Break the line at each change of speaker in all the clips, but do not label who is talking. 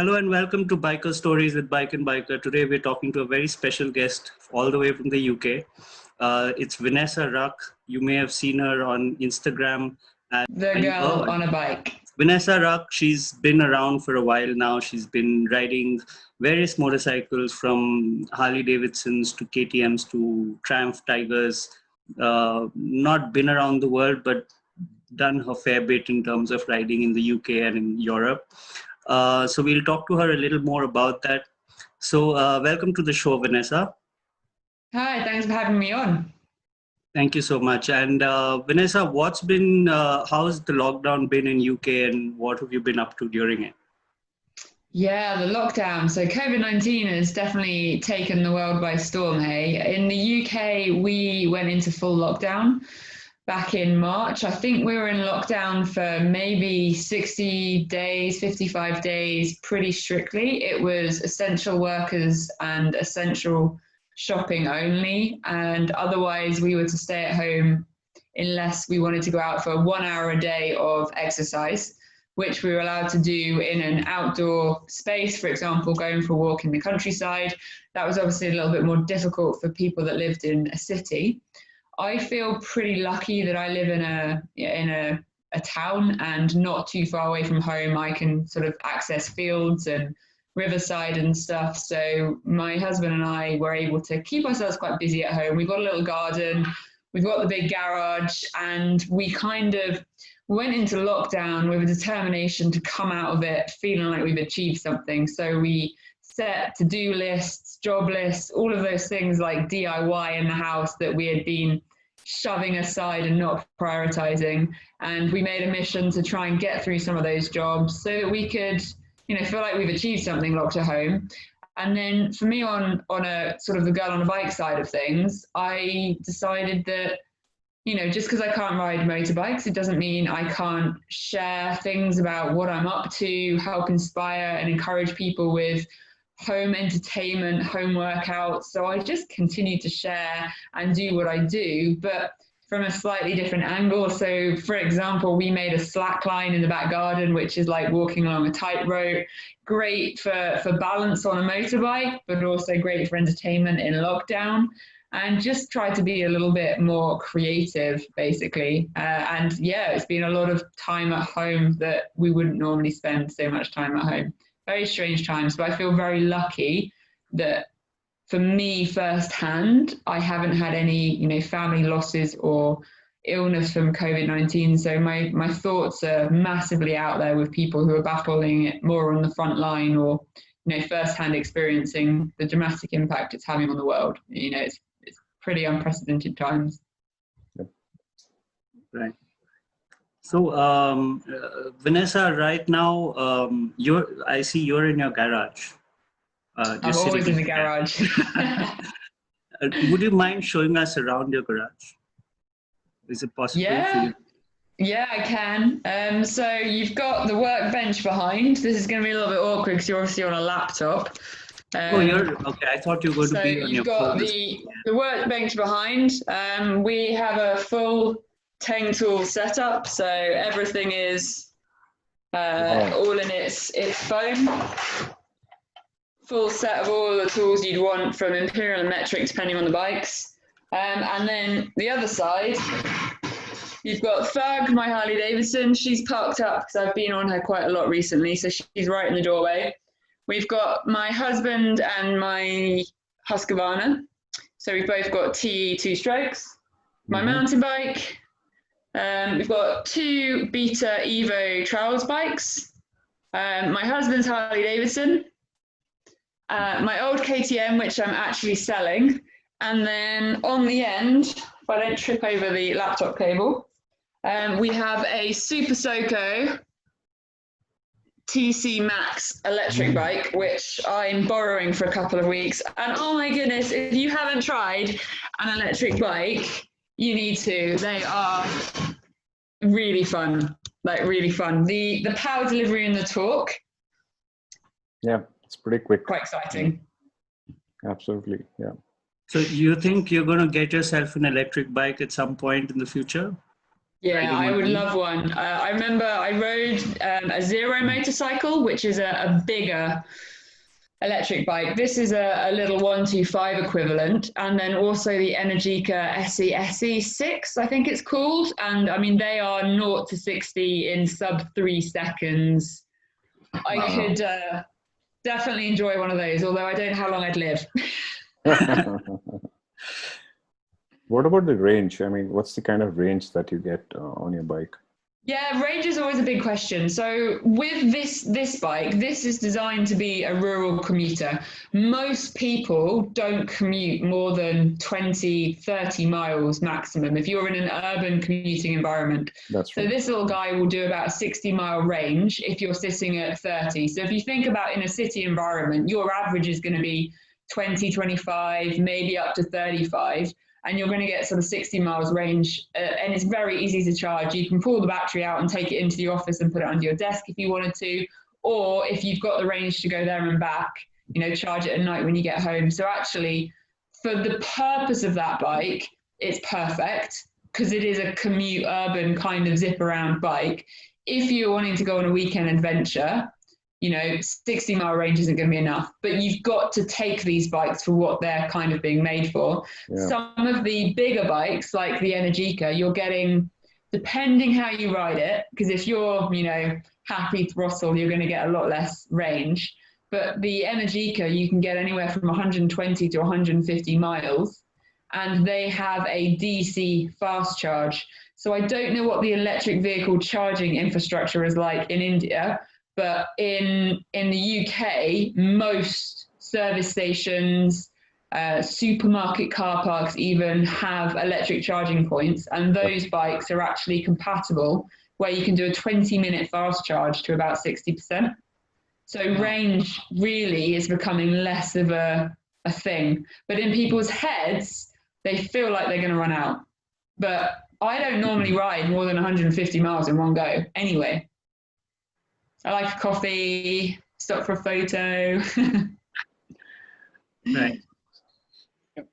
Hello and welcome to Biker Stories with Bike and Biker. Today we're talking to a very special guest all the way from the UK. It's Vanessa Ruck. You may have seen her on Instagram.
The girl on a bike.
Vanessa Ruck, she's been around for a while now. She's been riding various motorcycles from Harley Davidsons to KTMs to Triumph Tigers. Not been around the world, but done her fair bit in terms of riding in the UK and in Europe. So we'll talk to her a little more about that. So welcome to the show, Vanessa.
Hi, thanks for having me on.
Thank you so much. And Vanessa, how's the lockdown been in UK and what have you been up to during it?
Yeah, the lockdown. So COVID-19 has definitely taken the world by storm, hey? In the UK, we went into full lockdown back in March. I think we were in lockdown for maybe 60 days, 55 days, pretty strictly. It was essential workers and essential shopping only. And otherwise, we were to stay at home unless we wanted to go out for 1 hour a day of exercise, which we were allowed to do in an outdoor space, for example, going for a walk in the countryside. That was obviously a little bit more difficult for people that lived in a city. I feel pretty lucky that I live in a town and not too far away from home. I can sort of access fields and riverside and stuff. So my husband and I were able to keep ourselves quite busy at home. We've got a little garden, we've got the big garage, and we kind of went into lockdown with a determination to come out of it feeling like we've achieved something. So we set to-do lists, job lists, all of those things like DIY in the house that we had been shoving aside and not prioritizing. And we made a mission to try and get through some of those jobs so that we could, feel like we've achieved something locked at home. And then for me on a sort of the girl on a bike side of things, I decided that, just because I can't ride motorbikes, it doesn't mean I can't share things about what I'm up to, help inspire and encourage people with home entertainment, home workouts. So I just continue to share and do what I do, but from a slightly different angle. So for example, we made a slack line in the back garden, which is like walking along a tightrope, great for balance on a motorbike, but also great for entertainment in lockdown. And just try to be a little bit more creative, basically. And yeah, it's been a lot of time at home that we wouldn't normally spend so much time at home. Very strange times, but I feel very lucky that for me firsthand, I haven't had any, family losses or illness from COVID-19. So my thoughts are massively out there with people who are battling it more on the front line or, firsthand experiencing the dramatic impact it's having on the world. It's pretty unprecedented times.
Right. So, Vanessa, right now, I see you're in your garage.
I'm always in the garage.
Would you mind showing us around your garage? Is it possible for you?
Yeah, I can. So you've got the workbench behind. This is going to be a little bit awkward because you're obviously on a laptop.
You're okay. I thought you were going to be on your phone.
So you've got the workbench behind. We have a full Tang tool setup, so everything is all in its foam. Full set of all the tools you'd want from Imperial and Metric, depending on the bikes. And then the other side, you've got Thug, my Harley Davidson. She's parked up because I've been on her quite a lot recently, so she's right in the doorway. We've got my husband and my Husqvarna. So we've both got TE 2-strokes. My mountain bike. We've got 2 Beta Evo Trials bikes. My husband's Harley Davidson. My old KTM, which I'm actually selling. And then on the end, if I don't trip over the laptop cable, we have a Super Soco TC Max electric bike, which I'm borrowing for a couple of weeks. And oh my goodness, if you haven't tried an electric bike, you need to. They are really fun, really fun. The power delivery and the torque.
Yeah, it's pretty quick.
Quite exciting.
Absolutely, yeah.
So you think you're going to get yourself an electric bike at some point in the future?
Yeah,
riding
I
one of
would
these?
love one. I remember I rode a Zero motorcycle, which is a bigger electric bike. This is a little 125 equivalent, and then also the Energica SE6, I think it's called. And I mean, they are 0 to 60 in sub 3 seconds. I
Wow.
could definitely enjoy one of those, although I don't know how long I'd live.
What about the range? I mean, what's the kind of range that you get on your bike?
Yeah, range is always a big question. So with this bike, this is designed to be a rural commuter. Most people don't commute more than 20, 30 miles maximum if you're in an urban commuting environment.
That's
So
right.
this little guy will do about a 60-mile range if you're sitting at 30. So if you think about in a city environment, your average is going to be 20, 25, maybe up to 35, and you're going to get sort of 60 miles range, and it's very easy to charge. You can pull the battery out and take it into the office and put it under your desk if you wanted to, or if you've got the range to go there and back, charge it at night when you get home. So actually, for the purpose of that bike, it's perfect because it is a commute urban kind of zip around bike. If you're wanting to go on a weekend adventure, 60-mile range isn't going to be enough, but you've got to take these bikes for what they're kind of being made for.
Yeah.
Some of the bigger bikes, like the Energica, you're getting, depending how you ride it, because if you're, happy throttle, you're going to get a lot less range. But the Energica, you can get anywhere from 120 to 150 miles, and they have a DC fast charge. So I don't know what the electric vehicle charging infrastructure is like in India, but in the UK, most service stations, supermarket car parks even have electric charging points, and those bikes are actually compatible where you can do a 20-minute fast charge to about 60%. So range really is becoming less of a thing. But in people's heads, they feel like they're going to run out. But I don't normally ride more than 150 miles in one go anyway. I like a coffee, stop for a photo.
Right.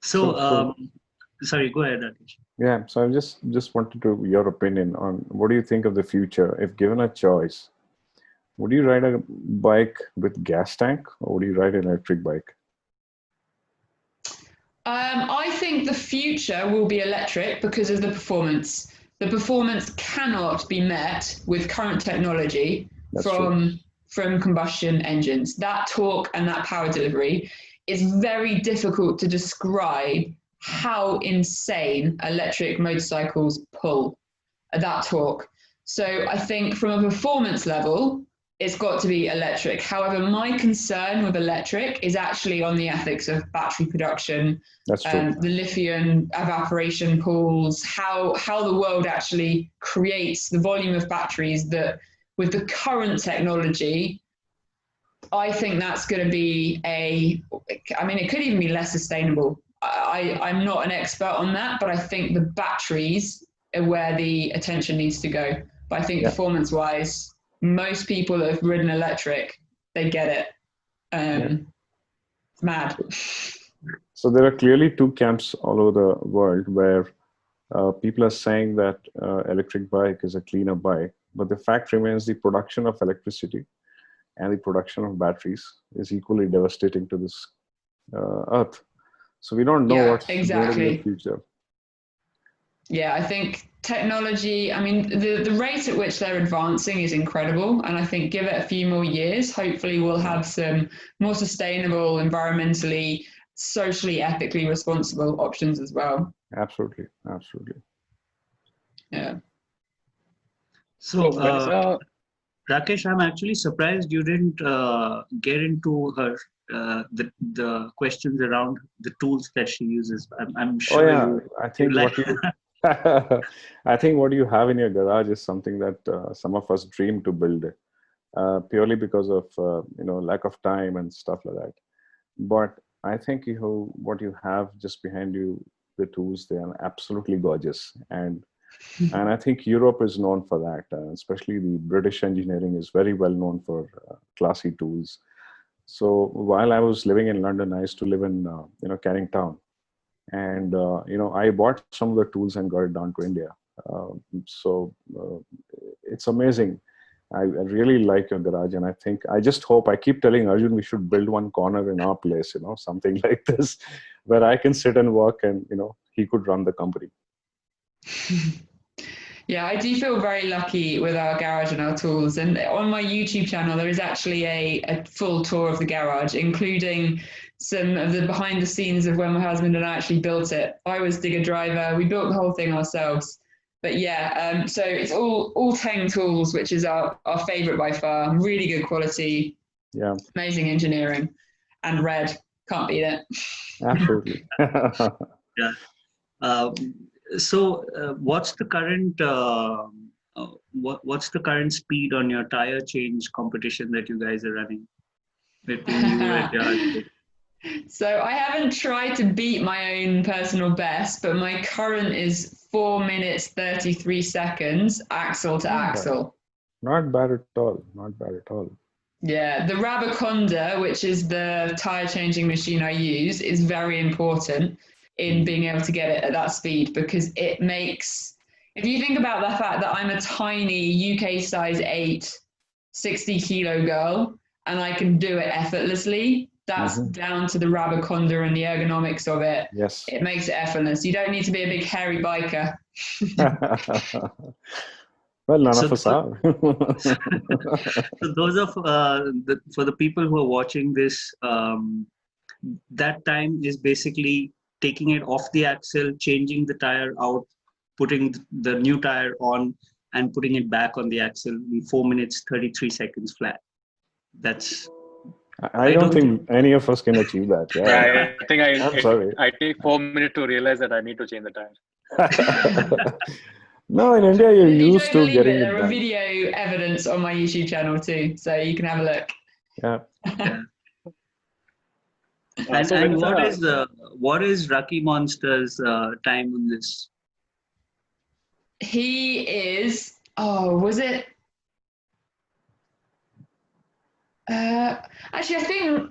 So, sorry, go ahead, Rakesh.
Yeah, so I just wanted to your opinion on what do you think of the future if given a choice? Would you ride a bike with gas tank or would you ride an electric bike?
I think the future will be electric because of the performance. The performance cannot be met with current technology from combustion engines. That torque and that power delivery is very difficult to describe how insane electric motorcycles pull at that torque. So I think from a performance level, it's got to be electric. However, my concern with electric is actually on the ethics of battery production,
That's true.
the lithium evaporation pools, how the world actually creates the volume of batteries that with the current technology, I think that's going to be it could even be less sustainable. I'm not an expert on that, but I think the batteries are where the attention needs to go. But I think performance-wise, most people that have ridden electric, they get it. It's mad.
So there are clearly two camps all over the world where people are saying that electric bike is a cleaner bike, but the fact remains the production of electricity and the production of batteries is equally devastating to this earth. So we don't know what's going to be the future.
Yeah, I think technology, the rate at which they're advancing is incredible. And I think give it a few more years, hopefully we'll have some more sustainable, environmentally, socially, ethically responsible options as well.
Absolutely.
Yeah.
So, Rakesh, I'm actually surprised you didn't get into her the questions around the tools that she uses. I'm sure.
I think I think what you have in your garage is something that some of us dream to build, purely because of lack of time and stuff like that. But I think what you have just behind you, the tools, they are absolutely gorgeous, and I think Europe is known for that. Especially the British engineering is very well known for classy tools. So while I was living in London, I used to live in Canning Town. And I bought some of the tools and got it down to India. It's amazing. I really like your garage, and I just hope, I keep telling Arjun we should build one corner in our place, something like this, where I can sit and work, and he could run the company.
Yeah, I do feel very lucky with our garage and our tools. And on my YouTube channel, there is actually a full tour of the garage, including some of the behind the scenes of when my husband and I actually built it. I was digger driver. We built the whole thing ourselves. But yeah, so it's all Tang tools, which is our favorite by far. Really good quality.
Yeah.
Amazing engineering. And red. Can't beat it.
Absolutely.
Yeah. So, what's the current speed on your tire change competition that you guys are running between you and your?
So I haven't tried to beat my own personal best, but my current is 4 minutes 33 seconds, axle to axle.
Not bad at all. Not bad at all.
Yeah, the Rabaconda, which is the tire changing machine I use, is very important in being able to get it at that speed, because it makes, if you think about the fact that I'm a tiny UK size 8, 60 kilo girl, and I can do it effortlessly, that's down to the Rabaconda and the ergonomics of it.
Yes.
It makes it effortless. You don't need to be a big hairy biker.
Well, none of us are.
So those of for the people who are watching this, that time is basically taking it off the axle, changing the tire out, putting the new tire on, and putting it back on the axle in 4 minutes 33 seconds flat. That's.
I don't think any of us can achieve that.
Yeah, I think
I'm sorry.
I take 4 minutes to realize that I need to change the tire.
No, in India, you're used to getting it
done. There are
done.
video evidence on my YouTube channel too, so you can have a look.
Yeah.
And what is Rocky Monster's time on this?
He is. Oh, was it? Actually, I think.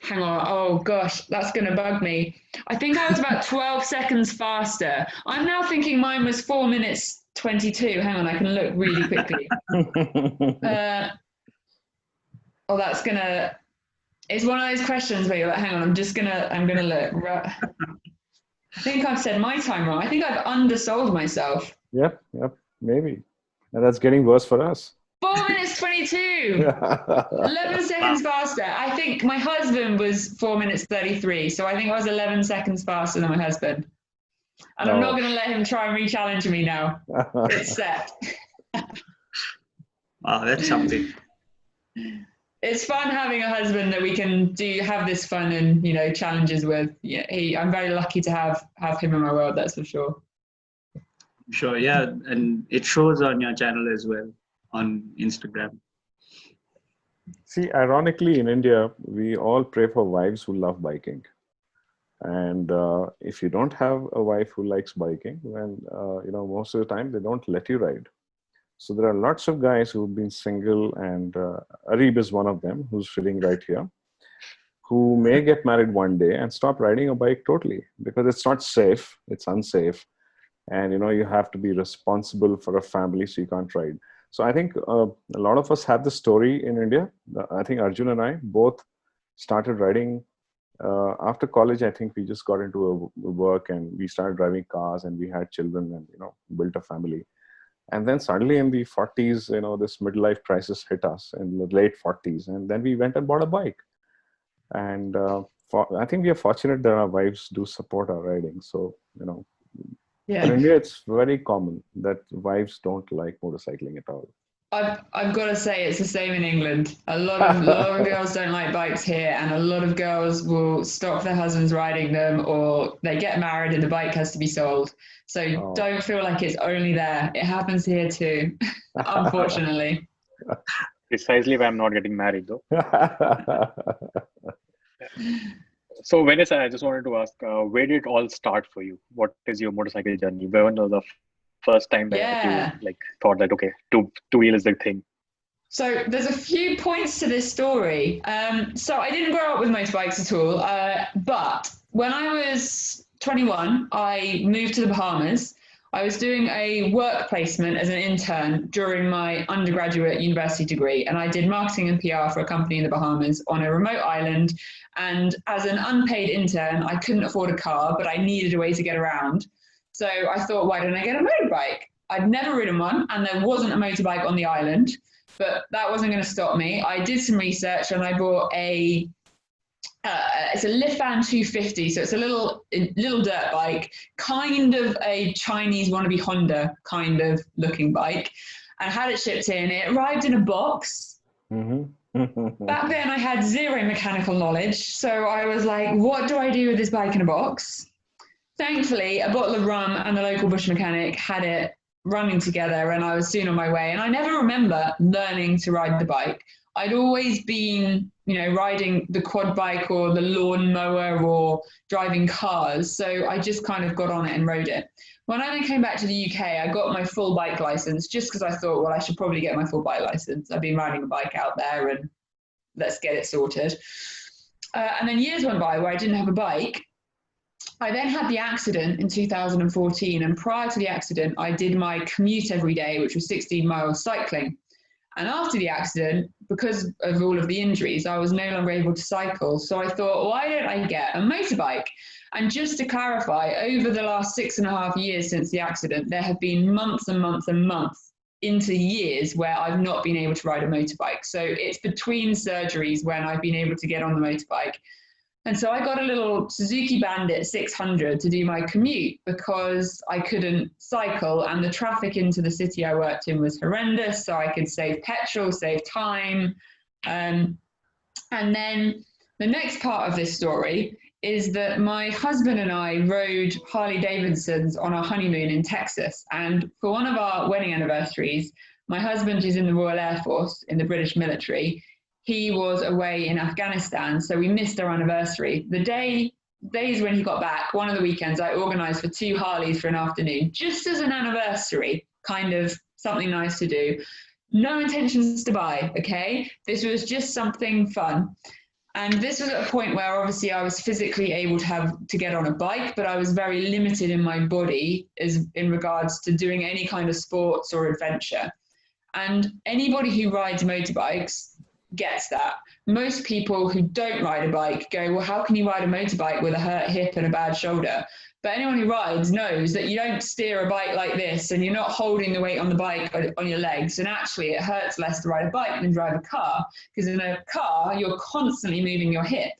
Hang on. Oh gosh, that's going to bug me. I think I was about 12 seconds faster. I'm now thinking mine was 4 minutes 22. Hang on, I can look really quickly. That's gonna. It's one of those questions where you're like, hang on, I'm gonna look. I think I've said my time wrong. I think I've undersold myself.
Yep, maybe. And that's getting worse for us.
4 minutes 22. 11 seconds faster. I think my husband was 4 minutes 33. So I think I was 11 seconds faster than my husband. And I'm not going to let him try and re-challenge me now. It's set.
Wow, that's something.
It's fun having a husband that we can have this fun and challenges with. Yeah, I'm very lucky to have him in my world. That's for sure.
Sure, yeah, and it shows on your channel as well on Instagram.
See, ironically, in India, we all pray for wives who love biking. And if you don't have a wife who likes biking, then most of the time they don't let you ride. So there are lots of guys who've been single, and Arib is one of them, who's sitting right here, who may get married one day and stop riding a bike totally because it's not safe, it's unsafe. And you have to be responsible for a family, so you can't ride. So I think a lot of us have this story in India. I think Arjun and I both started riding after college. I think we just got into a work and we started driving cars, and we had children and built a family. And then suddenly in the 40s, this midlife crisis hit us in the late 40s, and then we went and bought a bike. And I think we are fortunate that our wives do support our riding. So
Yeah.
In India, it's very common that wives don't like motorcycling at all.
I've got to say it's the same in England. A lot of girls don't like bikes here, and a lot of girls will stop their husbands riding them, or they get married and the bike has to be sold. So don't feel like it's only there. It happens here too, unfortunately.
Precisely why I'm not getting married though. So Vanessa, I just wanted to ask, where did it all start for you? What is your motorcycle journey? When was the first time that you thought that, okay, two-wheel is the thing?
So there's a few points to this story. So I didn't grow up with motorbikes at all, but when I was 21, I moved to the Bahamas. I was doing a work placement as an intern during my undergraduate university degree, and I did marketing and PR for a company in the Bahamas on a remote island. And as an unpaid intern, I couldn't afford a car, but I needed a way to get around. So I thought, why don't I get a motorbike? I'd never ridden one, and there wasn't a motorbike on the island, but that wasn't going to stop me. I did some research, and I bought it's a Lifan 250, so it's a little dirt bike, kind of a Chinese wannabe Honda kind of looking bike, and had it shipped in. It arrived in a box. Back then, I had zero mechanical knowledge, so I was like, what do I do with this bike in a box? Thankfully, a bottle of rum and the local bush mechanic had it running together, and I was soon on my way. And I never remember learning to ride the bike. I'd always been, riding the quad bike or the lawn mower or driving cars. So I just kind of got on it and rode it. When I then came back to the UK, I got my full bike license just because I thought, well, I should probably get my full bike license. I've been riding a bike out there and let's get it sorted. And then years went by where I didn't have a bike. I then had the accident in 2014. And prior to the accident, I did my commute every day, which was 16 miles cycling. And after the accident, because of all of the injuries, I was no longer able to cycle. So I thought, why don't I get a motorbike? And just to clarify, over the last 6.5 years since the accident, there have been months and months and months into years where I've not been able to ride a motorbike. So it's between surgeries when I've been able to get on the motorbike. And so I got a little Suzuki Bandit 600 to do my commute because I couldn't cycle, and the traffic into the city I worked in was horrendous. So I could save petrol, save time. And then the next part of this story is that my husband and I rode Harley Davidsons on our honeymoon in Texas. And for one of our wedding anniversaries, my husband is in the Royal Air Force in the British military. He was away in Afghanistan, so we missed our anniversary. The days when he got back, one of the weekends, I organised for 2 Harleys for an afternoon, just as an anniversary, kind of something nice to do. No intentions to buy, okay? This was just something fun. And this was at a point where obviously I was physically able to get on a bike, but I was very limited in my body in regards to doing any kind of sports or adventure. And anybody who rides motorbikes gets that. Most people who don't ride a bike go, well, how can you ride a motorbike with a hurt hip and a bad shoulder? But anyone who rides knows that you don't steer a bike like this and you're not holding the weight on the bike on your legs. And actually it hurts less to ride a bike than drive a car, because in a car, you're constantly moving your hip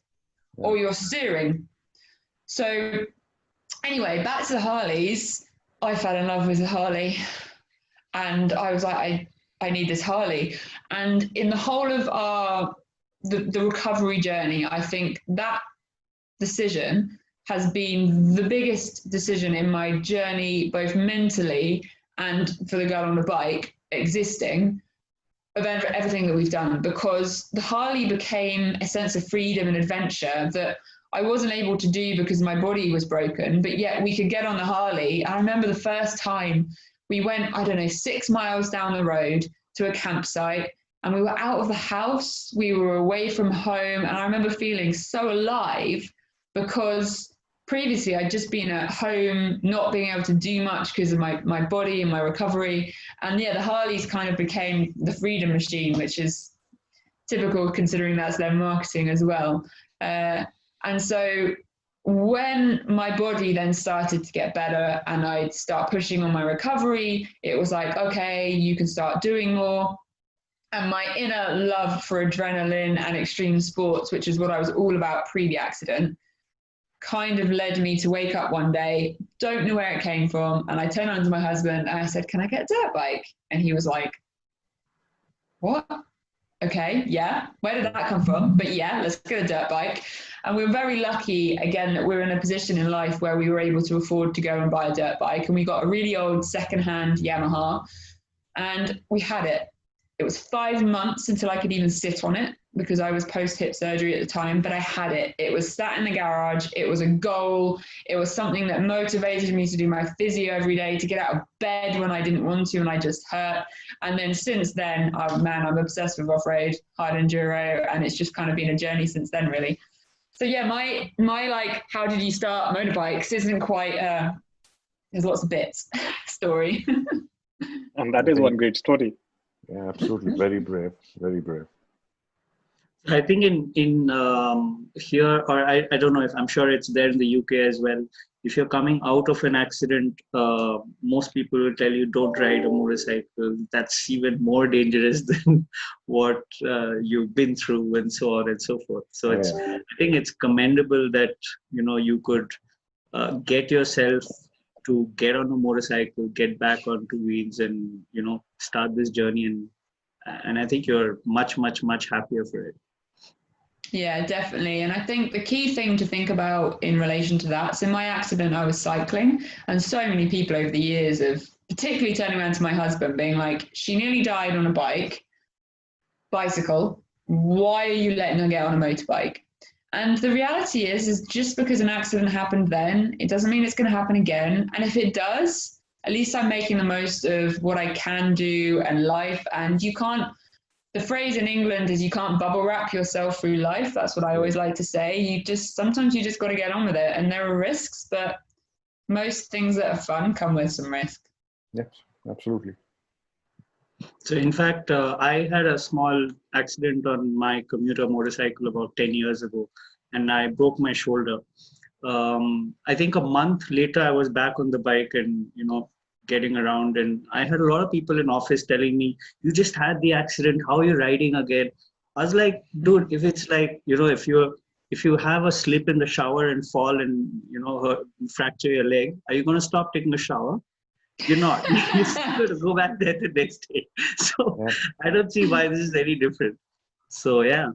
or you're steering. So anyway, back to the Harleys. I fell in love with the Harley, and I was like, I need this Harley. And in the whole of the recovery journey, I think that decision has been the biggest decision in my journey, both mentally and for the girl on the bike existing, of everything that we've done, because the Harley became a sense of freedom and adventure that I wasn't able to do because my body was broken, but yet we could get on the Harley. I remember the first time we went, 6 miles down the road to a campsite, and we were out of the house, we were away from home, and I remember feeling so alive because previously I'd just been at home, not being able to do much because of my body and my recovery. And yeah, the Harleys kind of became the freedom machine, which is typical considering that's their marketing as well. And so when my body then started to get better and I'd start pushing on my recovery, it was like, okay, you can start doing more. And my inner love for adrenaline and extreme sports, which is what I was all about pre the accident, kind of led me to wake up one day, don't know where it came from. And I turned on to my husband and I said, can I get a dirt bike? And he was like, what? Okay, yeah, where did that come from? But yeah, let's get a dirt bike. And we were very lucky, again, that we're in a position in life where we were able to afford to go and buy a dirt bike. And we got a really old secondhand Yamaha, and we had it. It was 5 months until I could even sit on it because I was post-hip surgery at the time, but I had it. It was sat in the garage. It was a goal. It was something that motivated me to do my physio every day, to get out of bed when I didn't want to and I just hurt. And then since then, oh man, I'm obsessed with off-road, hard enduro, and it's just kind of been a journey since then, really. So yeah, my like, how did you start motorbikes isn't quite, there's lots of bits. story.
And that is one great story.
Yeah, absolutely. Very brave. Very brave.
I think in here, or I don't know if I'm sure it's there in the UK as well. If you're coming out of an accident, most people will tell you don't ride a motorcycle. That's even more dangerous than what you've been through, and so on and so forth. So I think it's commendable that you could get yourself to get on a motorcycle, get back on two wheels, and start this journey. And I think you're much happier for it.
Yeah, definitely. And I think the key thing to think about in relation to that, so my accident, I was cycling, and so many people over the years have particularly turning around to my husband being like, she nearly died on a bicycle. Why are you letting her get on a motorbike? And the reality is just because an accident happened then, it doesn't mean it's going to happen again. And if it does, at least I'm making the most of what I can do and life. And you can't, the phrase in England is you can't bubble wrap yourself through life. That's what I always like to say. Sometimes you just got to get on with it. And there are risks, but most things that are fun come with some risk.
Yes, absolutely.
So in fact, I had a small accident on my commuter motorcycle about 10 years ago, and I broke my shoulder. I think a month later, I was back on the bike and, getting around, and I had a lot of people in office telling me, you just had the accident, how are you riding again? I was like, dude, if it's like, if you have a slip in the shower and fall and, fracture your leg, are you going to stop taking a shower? You're not. You're still going to go back there the next day. So I don't see why this is any different. So yeah,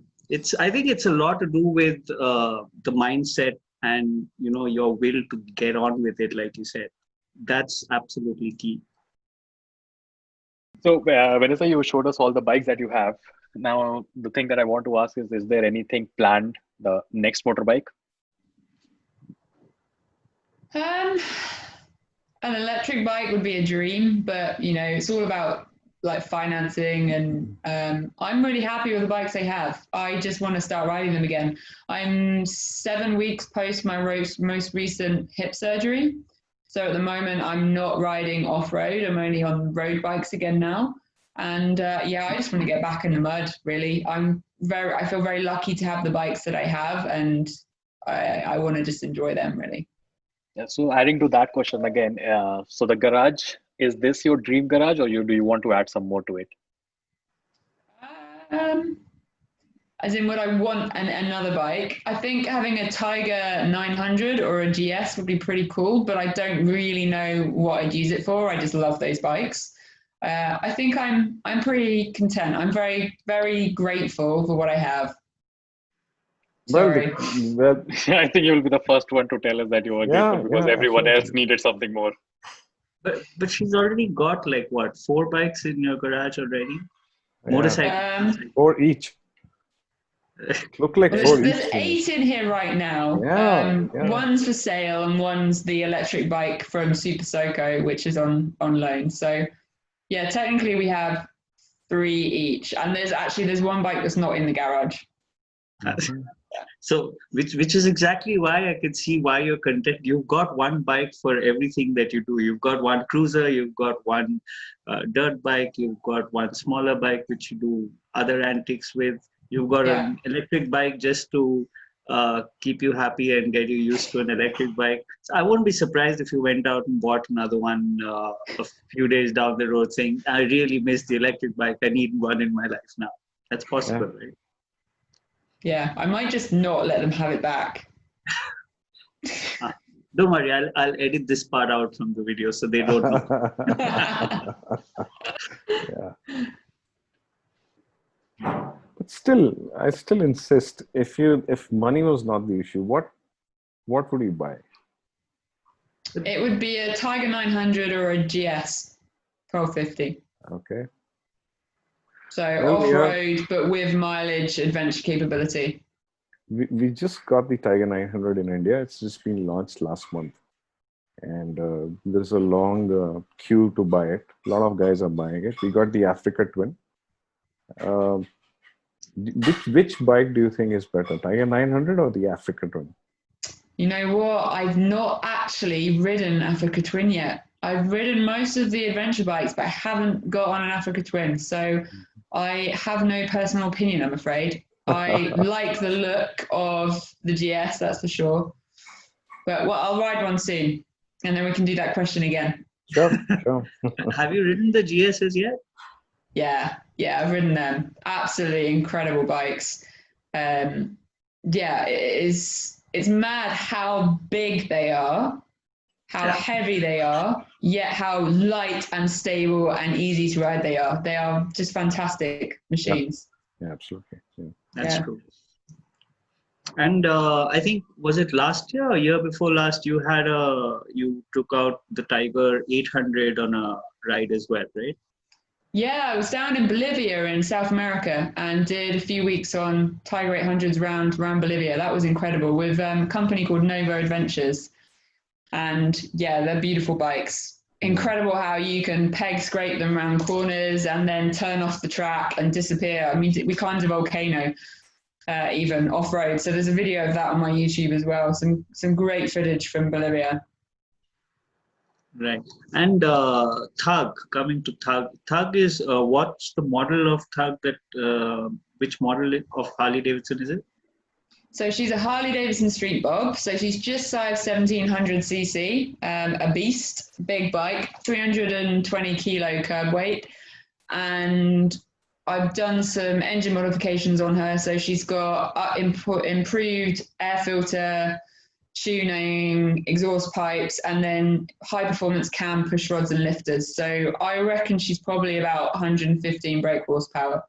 I think it's a lot to do with the mindset and, your will to get on with it, like you said. That's absolutely key.
So, Vanessa, you showed us all the bikes that you have. Now, the thing that I want to ask is there anything planned, the next motorbike?
An electric bike would be a dream, but, it's all about like financing, and I'm really happy with the bikes I have. I just want to start riding them again. I'm 7 weeks post my most recent hip surgery. So at the moment, I'm not riding off-road. I'm only on road bikes again now. And I just want to get back in the mud, really. I feel very lucky to have the bikes that I have, and I want to just enjoy them, really.
Yeah, so adding to that question again, so the garage, is this your dream garage, or do you want to add some more to it?
As in, would I want another bike? I think having a Tiger 900 or a GS would be pretty cool, but I don't really know what I'd use it for. I just love those bikes. I think I'm pretty content. I'm very, very grateful for what I have. Sorry.
Well,
I think you'll be the first one to tell us that you are grateful because everyone else needed something more.
But she's already got 4 bikes in your garage already? Motorcycles?
4 each. Look like 4 each.
There's 8 in here right now. One's for sale and one's the electric bike from Super Soco, which is on loan. So yeah, technically we have 3 each, and there's one bike that's not in the garage.
So which is exactly why I can see why you're content. You've got one bike for everything that you do. You've got one cruiser, you've got one dirt bike, you've got one smaller bike which you do other antics with. You've got an electric bike just to keep you happy and get you used to an electric bike. So I wouldn't be surprised if you went out and bought another one a few days down the road saying, I really miss the electric bike. I need one in my life now. That's possible, right?
Yeah, I might just not let them have it back.
Don't worry, I'll edit this part out from the video so they don't know.
But still, I still insist, if money was not the issue, what would you buy?
It would be a Tiger 900 or a GS 1250.
Okay.
So off-road, but with mileage adventure capability.
We just got the Tiger 900 in India. It's just been launched last month. And there's a long queue to buy it. A lot of guys are buying it. We got the Africa Twin. Which bike do you think is better, Tiger 900 or the Africa Twin?
You know what? I've not actually ridden Africa Twin yet. I've ridden most of the adventure bikes, but I haven't got on an Africa Twin. So I have no personal opinion, I'm afraid. I like the look of the GS, that's for sure. But I'll ride one soon, and then we can do that question again.
Sure.
Have you ridden the GSs yet?
Yeah, I've ridden them. Absolutely incredible bikes. It's mad how big they are, how heavy they are, yet how light and stable and easy to ride they are. They are just fantastic machines.
Yeah, absolutely. Yeah.
That's true. And I think, was it last year or year before last, you took out the Tiger 800 on a ride as well, right?
Yeah, I was down in Bolivia in South America and did a few weeks on Tiger 800s around Bolivia. That was incredible with a company called Nova Adventures. And yeah, they're beautiful bikes. Incredible how you can peg scrape them around corners and then turn off the track and disappear. I mean, we climbed a volcano even off-road. So there's a video of that on my YouTube as well. Some great footage from Bolivia.
Right. And Thug, coming to Thug. Thug is, what's the model of Thug which model of Harley Davidson is it?
So she's a Harley Davidson Street Bob. So she's just size 1700cc, a beast, big bike, 320 kilo curb weight. And I've done some engine modifications on her. So she's got improved air filter, tuning, exhaust pipes, and then high performance cam, push rods and lifters. So I reckon she's probably about 115 brake horsepower.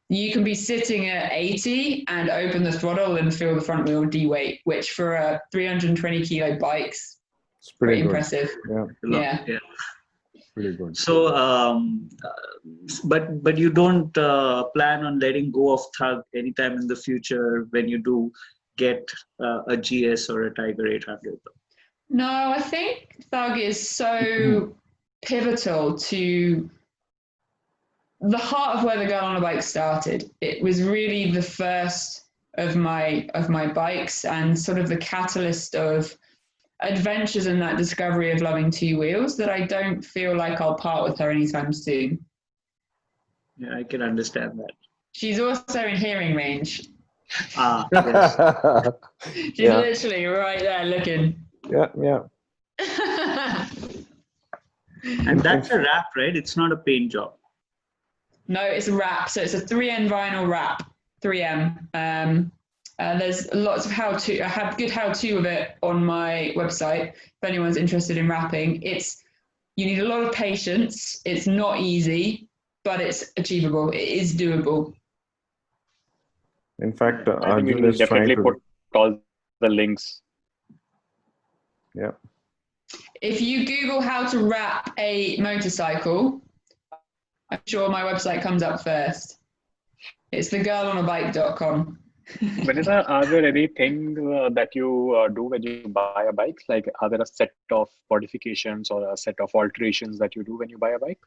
You can be sitting at 80 and open the throttle and feel the front wheel de-weight, which for a 320 kilo bike's pretty impressive. Yeah.
Really good.
So, but you don't plan on letting go of Thug anytime in the future when you do get a GS or a Tiger 800?
No, I think Thug is so pivotal to the heart of where the Girl on a Bike started. It was really the first of my bikes and sort of the catalyst of adventures and that discovery of loving two wheels that I don't feel like I'll part with her anytime soon.
Yeah, I can understand that.
She's also in hearing range.
Yes.
She's literally right there looking.
Yeah.
And that's a wrap, right? It's not a paint job.
No, it's a wrap. So it's a 3M vinyl wrap, 3M. There's lots of how-to. I have good how-to of it on my website. If anyone's interested in wrapping, you need a lot of patience. It's not easy, but it's achievable. It is doable.
In fact,
I think we will definitely put all the links.
Yeah.
If you Google how to wrap a motorcycle, I'm sure my website comes up first. It's thegirlonabike.com.
Vanessa, are there anything that you do when you buy a bike? Like, are there a set of modifications or a set of alterations that you do when you buy a bike?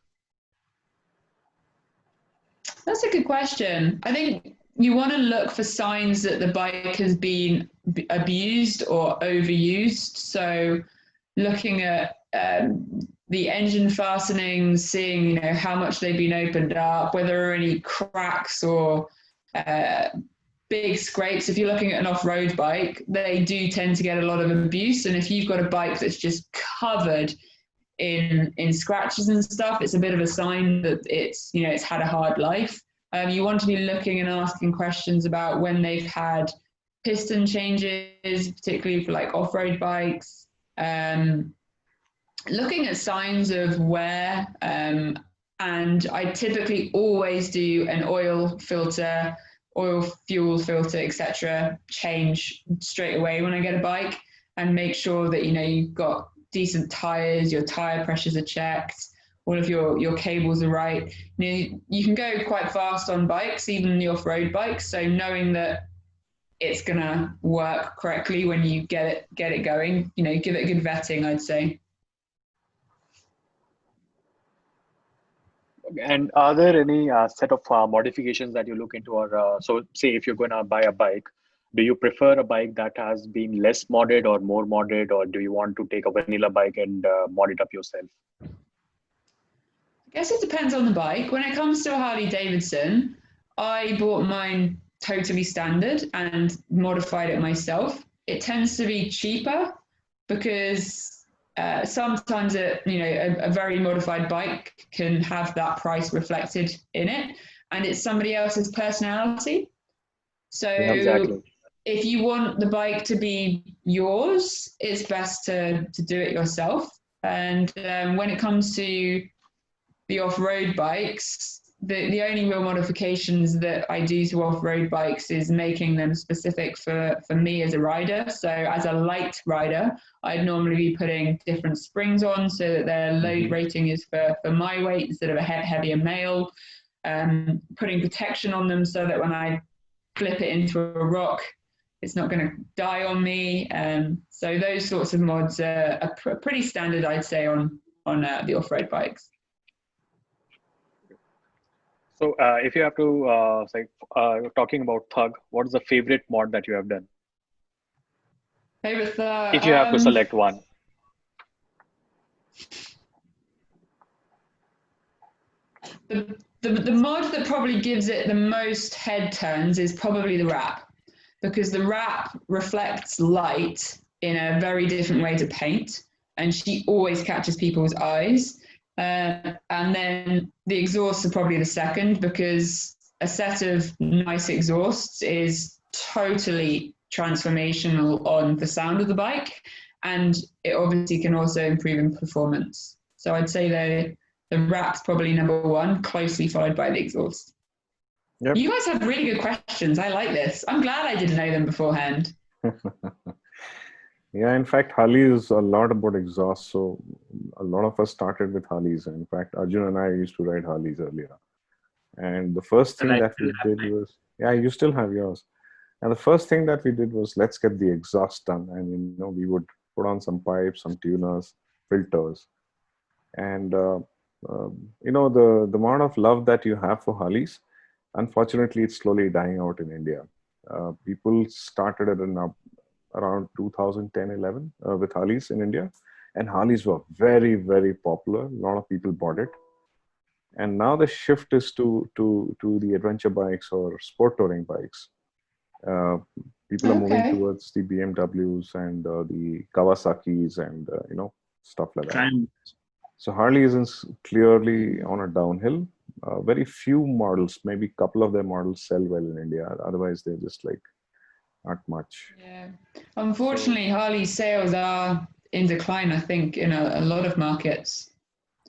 That's a good question. I think you want to look for signs that the bike has been abused or overused. So looking at the engine fastenings, seeing how much they've been opened up, whether there are any cracks or big scrapes. If you're looking at an off-road bike, they do tend to get a lot of abuse. And if you've got a bike that's just covered in scratches and stuff, it's a bit of a sign that it's had a hard life. You want to be looking and asking questions about when they've had piston changes, particularly for like off-road bikes. Looking at signs of wear, and I typically always do an oil filter, oil fuel filter, etc. change straight away when I get a bike, and make sure that you've got decent tires, your tire pressures are checked, all of your cables are right. You can go quite fast on bikes, even the off-road bikes. So knowing that it's gonna work correctly when you get it going, give it a good vetting, I'd say.
And are there any set of modifications that you look into, or so say if you're going to buy a bike, do you prefer a bike that has been less modded or more modded, or do you want to take a vanilla bike and mod it up yourself?
I guess it depends on the bike. When it comes to a Harley Davidson, I bought mine totally standard and modified it myself. It tends to be cheaper because sometimes a very modified bike can have that price reflected in it, and it's somebody else's personality. So
exactly.
If you want the bike to be yours, it's best to do it yourself. And when it comes to the off-road bikes, the only real modifications that I do to off-road bikes is making them specific for me as a rider. So as a light rider, I'd normally be putting different springs on so that their load rating is for my weight instead of a heavier male. Putting protection on them so that when I flip it into a rock, it's not going to die on me. So those sorts of mods are pretty standard, I'd say, on the off-road bikes.
So if you have to say, talking about Thug, what is the favorite mod that you have done?
Favorite Thug?
If you have to select one.
The mod that probably gives it the most head turns is probably the wrap, because the wrap reflects light in a very different way to paint, and she always catches people's eyes. And then the exhausts are probably the second, because a set of nice exhausts is totally transformational on the sound of the bike, and it obviously can also improve in performance. So I'd say the wrap's probably number one, closely followed by the exhaust.
Yep.
You guys have really good questions. I like this. I'm glad I didn't know them beforehand.
Yeah, in fact, Harley is a lot about exhaust. So a lot of us started with Harleys. In fact, Arjun and I used to ride Harleys earlier. And the first thing that we did was, yeah, you still have yours. And the first thing that we did was, let's get the exhaust done. And, we would put on some pipes, some tuners, filters. And, the amount of love that you have for Harleys, unfortunately, it's slowly dying out in India. People started at around 2010-11 with Harleys in India, and Harleys were very, very popular. A lot of people bought it, and now the shift is to the adventure bikes or sport touring bikes. People are moving towards the BMWs and the Kawasaki's and stuff like that. So Harley is clearly on a downhill. Very few models, maybe a couple of their models sell well in India. Otherwise, they're just like not much.
Yeah, unfortunately, Harley's sales are in decline, I think, in a lot of markets.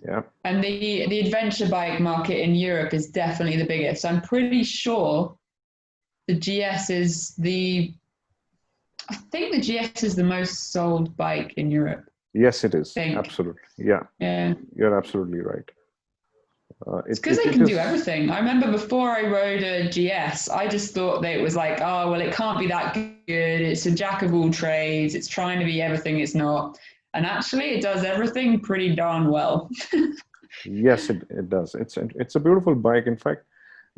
Yeah.
And the adventure bike market in Europe is definitely the biggest. I'm pretty sure the GS is I think the GS is the most sold bike in Europe.
Yes, it is. Absolutely. Yeah.
Yeah.
You're absolutely right.
It's because they can do everything. I remember before I rode a GS, I just thought that it was like, oh, well, it can't be that good. It's a jack of all trades. It's trying to be everything it's not. And actually, it does everything pretty darn well.
Yes, it does. It's a beautiful bike. In fact,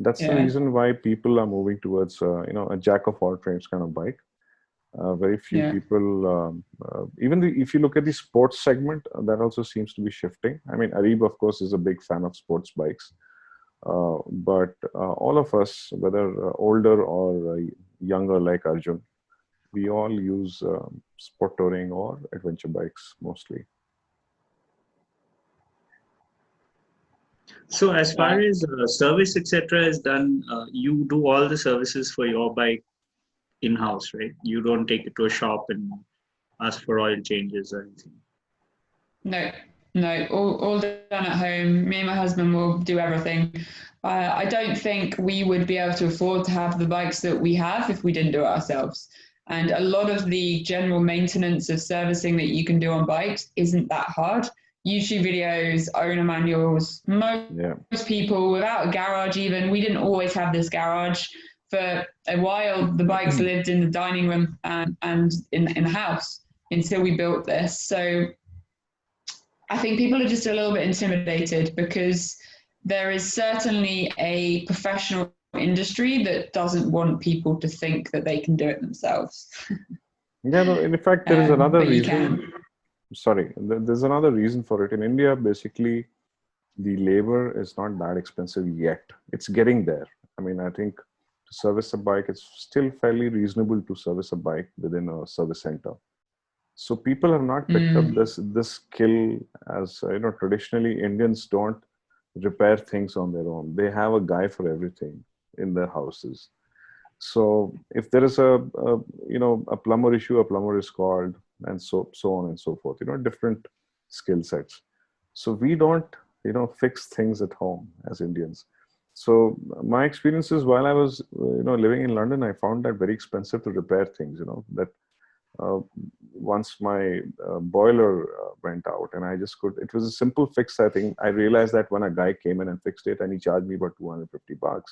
that's the reason why people are moving towards, a jack of all trades kind of bike. Very few people, even if you look at the sports segment, that also seems to be shifting. I mean, Arib, of course, is a big fan of sports bikes. But all of us, whether older or younger like Arjun, we all use sport touring or adventure bikes mostly.
So as far as service, etc. is done, you do all the services for your bike in-house, right? You don't take it to a shop and ask for oil changes or anything?
No, all done at home. Me and my husband will do everything. I don't think we would be able to afford to have the bikes that we have if we didn't do it ourselves. And a lot of the general maintenance of servicing that you can do on bikes isn't that hard. YouTube videos, owner manuals, most people without a garage even, we didn't always have this garage. For a while, the bikes lived in the dining room and in the house until we built this. So I think people are just a little bit intimidated because there is certainly a professional industry that doesn't want people to think that they can do it themselves.
Yeah, no, in fact, there is another
but you
reason.
can.
Sorry, there's another reason for it. In India, basically, the labor is not that expensive yet. It's getting there. I mean, I think to service a bike, it's still fairly reasonable to service a bike within a service center. So people have not picked up this skill as, traditionally Indians don't repair things on their own. They have a guy for everything in their houses. So if there is a plumber issue, a plumber is called, and so on and so forth, different skill sets. So we don't, fix things at home as Indians. So my experiences while I was, living in London, I found that very expensive to repair things, that once my boiler went out and it was a simple fix. I think I realized that when a guy came in and fixed it and he charged me about $250.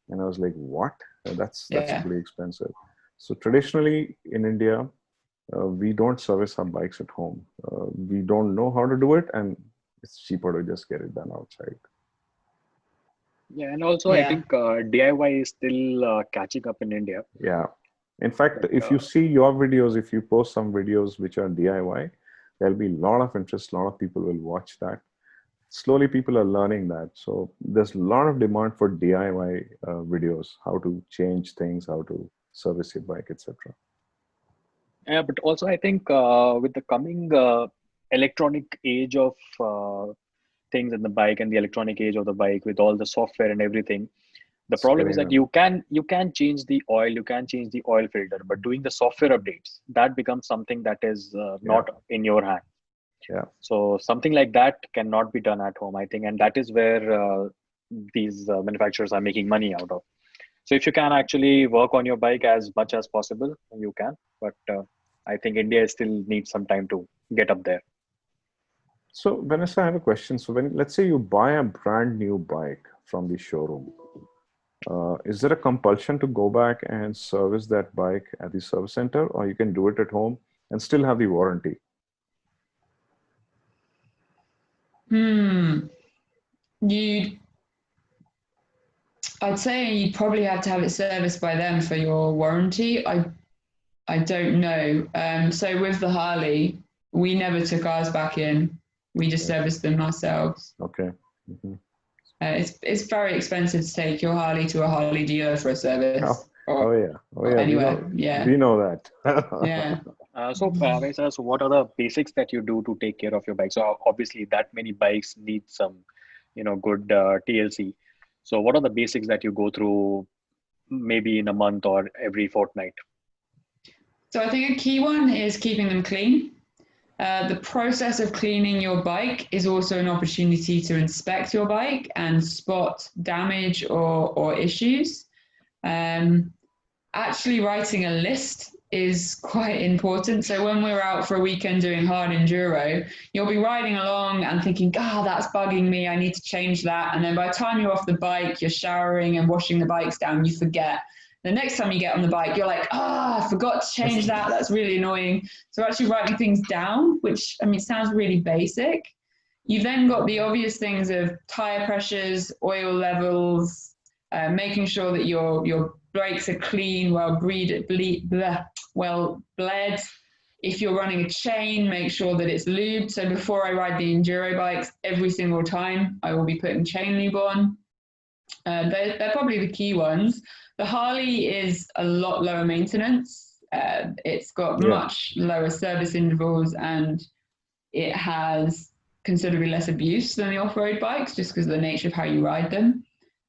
And I was like, what? That's pretty expensive. So traditionally in India, we don't service our bikes at home. We don't know how to do it, and it's cheaper to just get it done outside.
Yeah, and also I think DIY is still catching up in India.
Yeah. In fact, if you see your videos, if you post some videos which are DIY, there'll be a lot of interest. A lot of people will watch that. Slowly, people are learning that. So there's a lot of demand for DIY videos, how to change things, how to service your bike, etc.
Yeah, but also I think with the coming electronic age of things in the bike and the electronic age of the bike with all the software and everything, the problem is that you can change the oil, you can change the oil filter, but doing the software updates, that becomes something that is not in your hand.
Yeah.
So something like that cannot be done at home, I think, and that is where these manufacturers are making money out of. So if you can actually work on your bike as much as possible, you can. But I think India still needs some time to get up there.
So Vanessa, I have a question. So let's say you buy a brand new bike from the showroom, is there a compulsion to go back and service that bike at the service center, or you can do it at home and still have the warranty?
I'd say you probably have to have it serviced by them for your warranty. I don't know. So with the Harley, we never took ours back in. We just serviced them ourselves.
Okay. Mm-hmm.
It's very expensive to take your Harley to a Harley dealer for a service.
Oh yeah.
Anyway,
we know that.
Yeah.
So what are the basics that you do to take care of your bike? So obviously that many bikes need some, good TLC. So what are the basics that you go through maybe in a month or every fortnight?
So I think a key one is keeping them clean. The process of cleaning your bike is also an opportunity to inspect your bike and spot damage or issues. Actually writing a list is quite important. So when we're out for a weekend doing hard enduro, you'll be riding along and thinking, that's bugging me, I need to change that. And then by the time you're off the bike, you're showering and washing the bikes down, you forget. The next time you get on the bike, you're like, I forgot to change that. That's really annoying. So actually writing things down, which, sounds really basic. You've then got the obvious things of tire pressures, oil levels, making sure that your brakes are clean, well bled. If you're running a chain, make sure that it's lubed. So before I ride the enduro bikes, every single time I will be putting chain lube on. They're probably the key ones. The Harley is a lot lower maintenance. It's got much lower service intervals, and it has considerably less abuse than the off-road bikes, just because of the nature of how you ride them.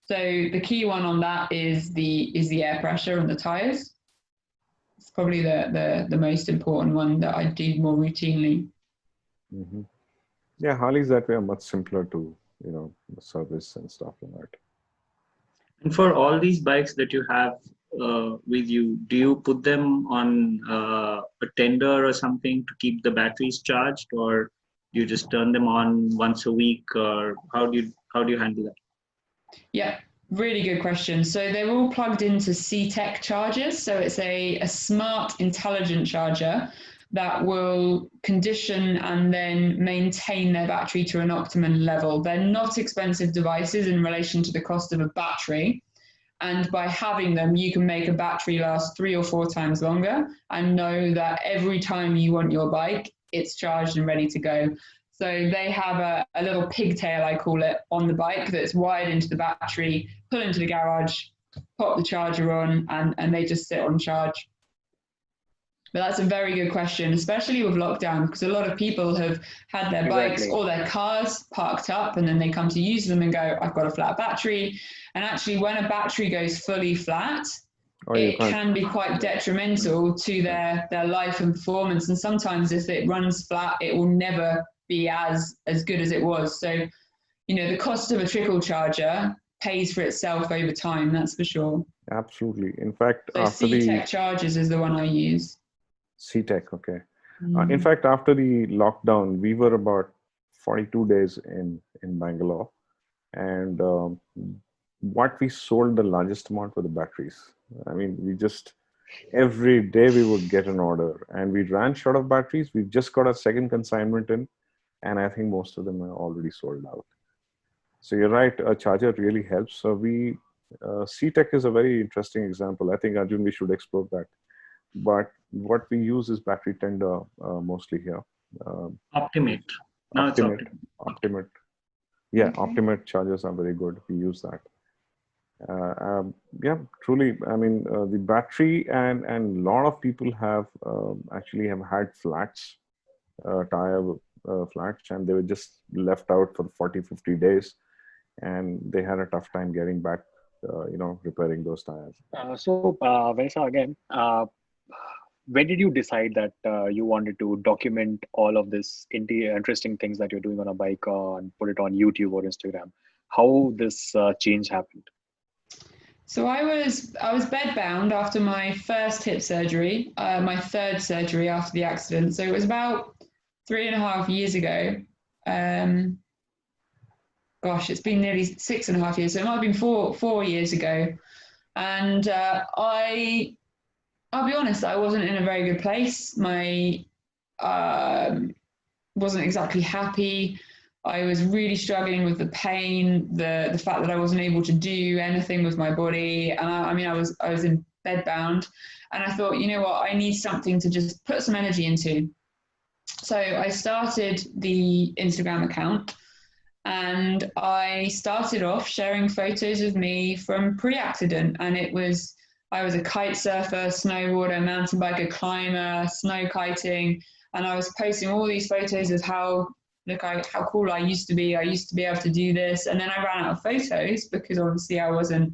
So the key one on that is the air pressure on the tires. It's probably the most important one that I do more routinely.
Mm-hmm. Yeah, Harleys that way are much simpler to service and stuff like that.
And for all these bikes that you have with you, do you put them on a tender or something to keep the batteries charged, or do you just turn them on once a week, or how do you handle that?
Yeah, really good question. So they're all plugged into C-Tech chargers. So it's a smart, intelligent charger that will condition and then maintain their battery to an optimum level. They're not expensive devices in relation to the cost of a battery. And by having them, you can make a battery last 3 or 4 times longer and know that every time you want your bike, it's charged and ready to go. So they have a little pigtail, I call it, on the bike that's wired into the battery, pull into the garage, pop the charger on, and they just sit on charge. But that's a very good question, especially with lockdown, because a lot of people have had their bikes or their cars parked up, and then they come to use them and go, I've got a flat battery. And actually, when a battery goes fully flat, it can be quite detrimental to their life and performance. And sometimes if it runs flat, it will never be as good as it was. So, the cost of a trickle charger pays for itself over time, that's for sure.
Absolutely. In fact,
so C-Tech chargers is the one I use.
C-Tech, okay. In fact, after the lockdown, we were about 42 days in Bangalore, and what we sold the largest amount were the batteries. I mean, we just, every day we would get an order, and we ran short of batteries. We've just got a second consignment in, and I think most of them are already sold out. So you're right, a charger really helps. So C-Tech is a very interesting example. I think, Arjun, we should explore that. But what we use is battery tender mostly here.
Optimate. Now it's
Optimate. Yeah, okay. Optimate chargers are very good. We use that. Yeah, truly. I mean, the battery and a lot of people have actually have had flats, tire flats, and they were just left out for 40, 50 days, and they had a tough time getting back, repairing those tires.
So, Vanessa, again, when did you decide that you wanted to document all of this interesting things that you're doing on a bike and put it on YouTube or Instagram? How this change happened?
So I was bedbound after my first hip surgery, my third surgery after the accident. So it was about 3.5 years ago. Gosh, it's been nearly 6.5 years. So it might have been four years ago. And I'll be honest, I wasn't in a very good place. Wasn't exactly happy. I was really struggling with the pain, the fact that I wasn't able to do anything with my body. And I was in bedbound, and I thought, you know what, I need something to just put some energy into. So I started the Instagram account, and I started off sharing photos of me from pre-accident, and I was a kite surfer, snowboarder, mountain biker, climber, snow kiting, and I was posting all these photos of how cool I used to be. I used to be able to do this, and then I ran out of photos because obviously I wasn't,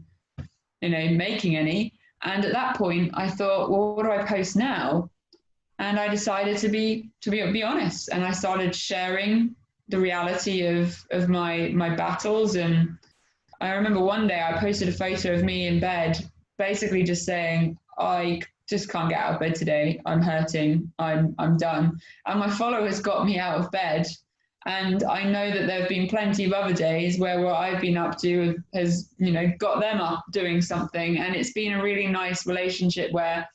making any. And at that point, I thought, well, what do I post now? And I decided to be honest, and I started sharing the reality of my battles. And I remember one day I posted a photo of me in bed, basically just saying, I just can't get out of bed today. I'm hurting. I'm done. And my followers got me out of bed. And I know that there have been plenty of other days where what I've been up to has, got them up doing something. And it's been a really nice relationship where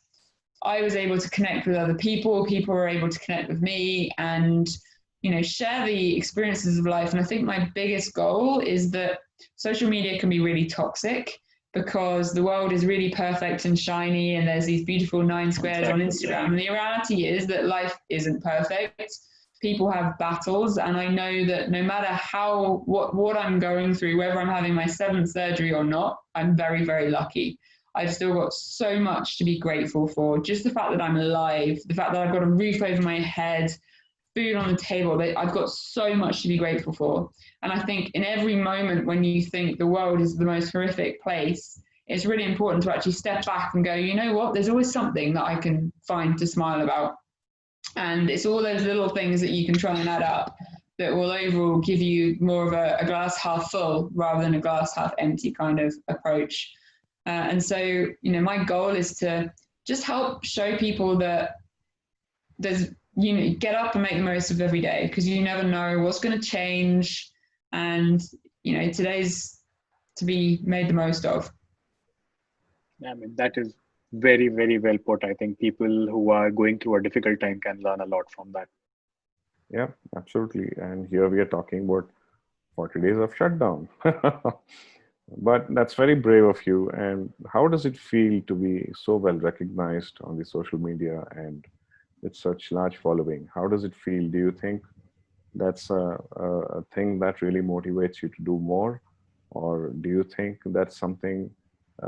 I was able to connect with other people. People were able to connect with me and, share the experiences of life. And I think my biggest goal is that social media can be really toxic, because the world is really perfect and shiny, and there's these beautiful 9 squares on Instagram. And the reality is that life isn't perfect. People have battles, and I know that no matter what I'm going through, whether I'm having my 7th surgery or not, I'm very, very lucky. I've still got so much to be grateful for. Just the fact that I'm alive, the fact that I've got a roof over my head, food on the table, I've got so much to be grateful for. And I think in every moment when you think the world is the most horrific place, it's really important to actually step back and go, you know what, there's always something that I can find to smile about. And it's all those little things that you can try and add up that will overall give you more of a glass half full rather than a glass half empty kind of approach. And so, my goal is to just help show people that there's, get up and make the most of every day, because you never know what's going to change. And, today's to be made the most of.
I mean, that is very, very well put. I think people who are going through a difficult time can learn a lot from that.
Yeah, absolutely. And here we are talking about 40 days of shutdown. But that's very brave of you. And how does it feel to be so well recognized on the social media and with such large following? How does it feel? Do you think that's a thing that really motivates you to do more? Or do you think that's something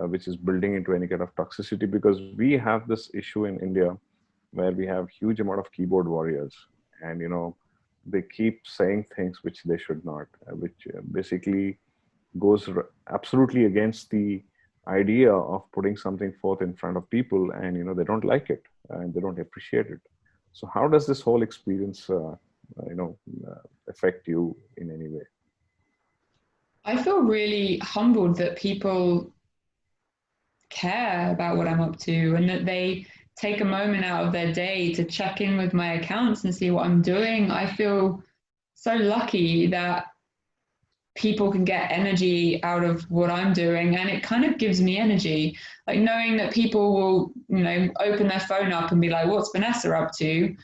which is building into any kind of toxicity? Because we have this issue in India where we have huge amount of keyboard warriors, and they keep saying things which they should not, which basically goes absolutely against the idea of putting something forth in front of people, and they don't like it and they don't appreciate it. So how does this whole experience you know affect you in any way?
I feel really humbled that people care about what I'm up to and that they take a moment out of their day to check in with my accounts and see what I'm doing. I feel so lucky that people can get energy out of what I'm doing, and it kind of gives me energy. Like knowing that people will, open their phone up and be like, "What's Vanessa up to?"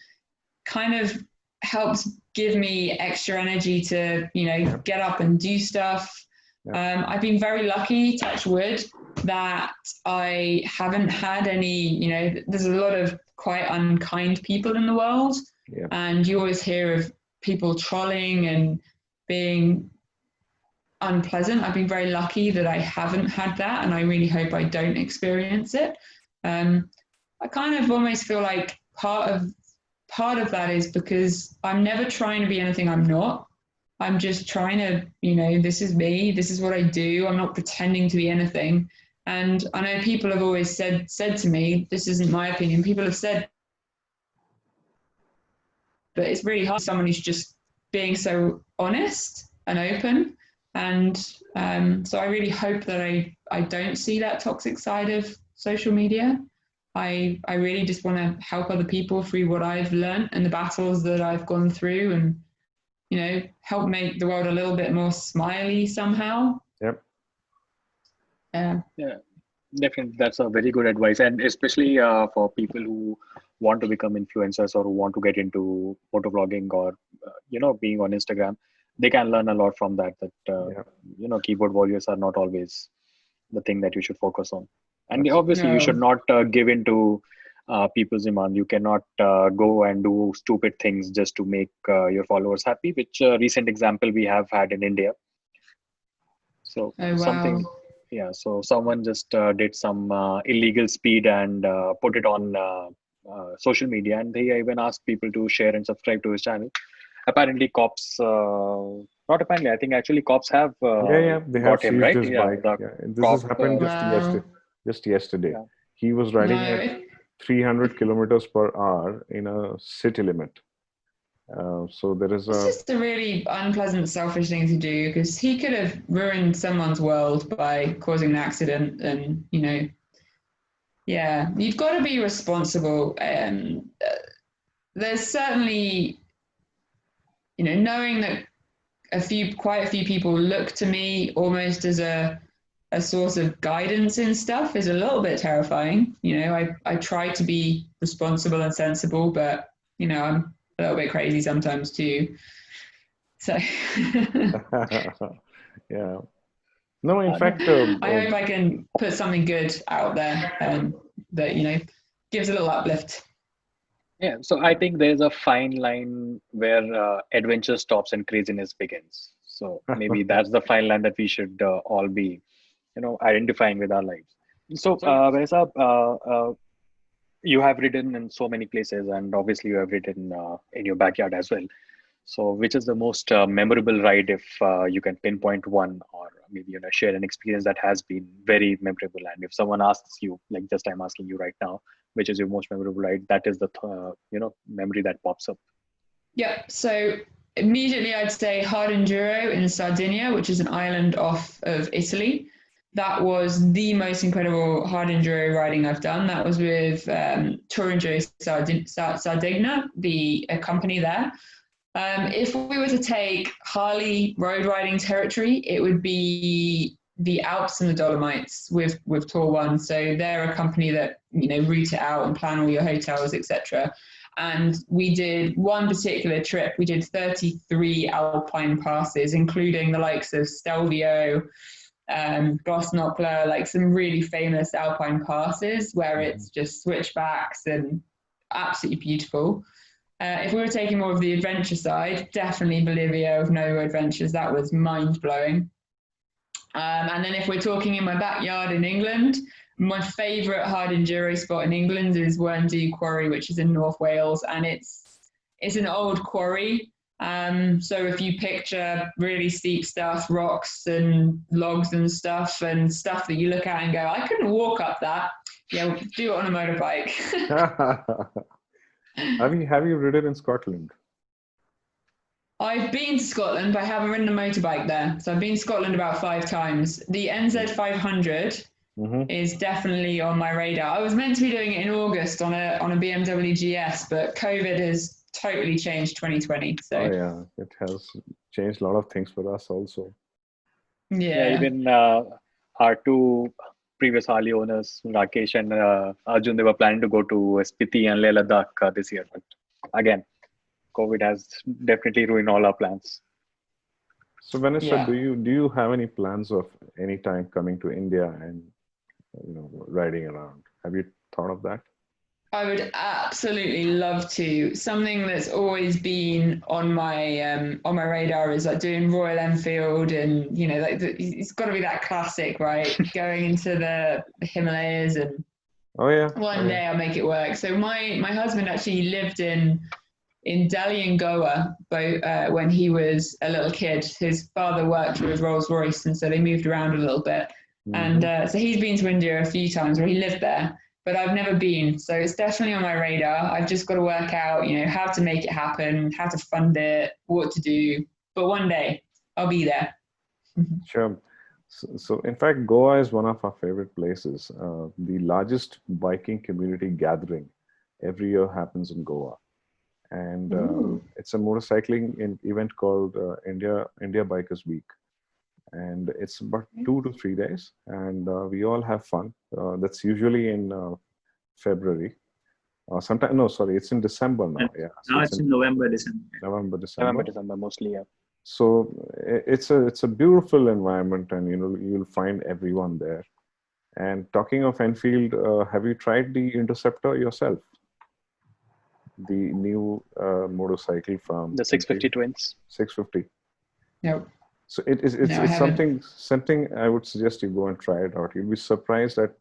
kind of helps give me extra energy to, get up and do stuff. I've been very lucky, touch wood, that I haven't had any, there's a lot of quite unkind people in the world.
Yeah.
And you always hear of people trolling and being unpleasant. I've been very lucky that I haven't had that, and I really hope I don't experience it. I kind of almost feel like part of that is because I'm never trying to be anything I'm not. I'm just trying to, this is me, this is what I do. I'm not pretending to be anything. And I know people have always said to me, this isn't my opinion. People have said, but it's really hard. Someone who's just being so honest and open. And so I really hope that I don't see that toxic side of social media. I really just want to help other people through what I've learned and the battles that I've gone through, and help make the world a little bit more smiley somehow.
Yep.
Yeah, definitely. That's a very good advice, and especially for people who want to become influencers or who want to get into motovlogging or being on Instagram. They can learn a lot from that. Keyboard warriors are not always the thing that you should focus on. And obviously, you should not give in to people's demand. You cannot go and do stupid things just to make your followers happy, which recent example we have had in India. So so someone just did some illegal speed and put it on social media, and they even asked people to share and subscribe to his channel. Apparently cops, not apparently, I think actually cops have
they
got
have
him,
seized
right?
his bike. This has happened just yesterday.
Yeah.
He was riding at 300 kilometers per hour in a city limit. So there is
It's just a really unpleasant, selfish thing to do, because he could have ruined someone's world by causing an accident. And, you've got to be responsible. There's certainly, knowing that quite a few people look to me almost as a source of guidance in stuff is a little bit terrifying. I try to be responsible and sensible, but, I'm a little bit crazy sometimes too. So
yeah. No, in fact,
I hope I can put something good out there that, gives a little uplift.
Yeah, so I think there's a fine line where adventure stops and craziness begins. So maybe that's the fine line that we should all be, identifying with our lives. So, Vanessa, you have ridden in so many places, and obviously you have ridden in your backyard as well. So, which is the most memorable ride, if you can pinpoint one, or maybe share an experience that has been very memorable? And if someone asks you, like just I'm asking you right now, which is your most memorable ride, that is the memory that pops up.
Yeah. So immediately I'd say hard enduro in Sardinia, which is an island off of Italy. That was the most incredible hard enduro riding I've done. That was with Touringio Sardinia, a company there. If we were to take Harley road riding territory, it would be the Alps and the Dolomites with Tour One. So they're a company that route it out and plan all your hotels, etc. And we did one particular trip. We did 33 alpine passes, including the likes of Stelvio, Glossnockler, like some really famous alpine passes where it's just switchbacks and absolutely beautiful. If we were taking more of the adventure side, definitely Bolivia with No Adventures. That was mind-blowing. And then if we're talking in my backyard in England, my favourite hard enduro spot in England is Werndew Quarry, which is in North Wales, and it's an old quarry. So if you picture really steep stuff, rocks and logs and stuff that you look at and go, I couldn't walk up that. Yeah, we'll do it on a motorbike.
Have you ridden in Scotland?
I've been to Scotland, but I haven't ridden a motorbike there. So I've been to Scotland about 5 times. The NZ 500 is definitely on my radar. I was meant to be doing it in August on a BMW GS, but COVID has totally changed 2020. So
yeah, it has changed a lot of things for us also.
Yeah,
even our 2 previous Harley owners, Rakesh and Arjun, they were planning to go to Spiti and Leh Ladakh this year, but again, COVID has definitely ruined all our plans.
So Vanessa,
Yeah.
do you have any plans of any time coming to India and riding around? Have you thought of that?
I would absolutely love to. Something that's always been on my radar is like doing Royal Enfield, and it's got to be that classic, right? Going into the Himalayas, and one day I'll make it work. So my husband actually lived in Delhi and Goa when he was a little kid. His father worked with Rolls-Royce, and so they moved around a little bit. And so he's been to India a few times, where he lived there, but I've never been. So it's definitely on my radar. I've just got to work out, how to make it happen, how to fund it, what to do. But one day I'll be there.
Sure. So in fact, Goa is one of our favorite places. The largest biking community gathering every year happens in Goa. And it's a motorcycling event called India Bikers Week. And it's about 2 to 3 days, and we all have fun. That's usually in February. It's in December now. Yeah, so
now it's in November, December.
November, December
Mostly. Yeah.
So it's a beautiful environment, and you'll find everyone there. And talking of Enfield, have you tried the Interceptor yourself? The new motorcycle from
The 650 Twins.
650.
Nope.
So it's something I would suggest you go and try it out. You'll be surprised at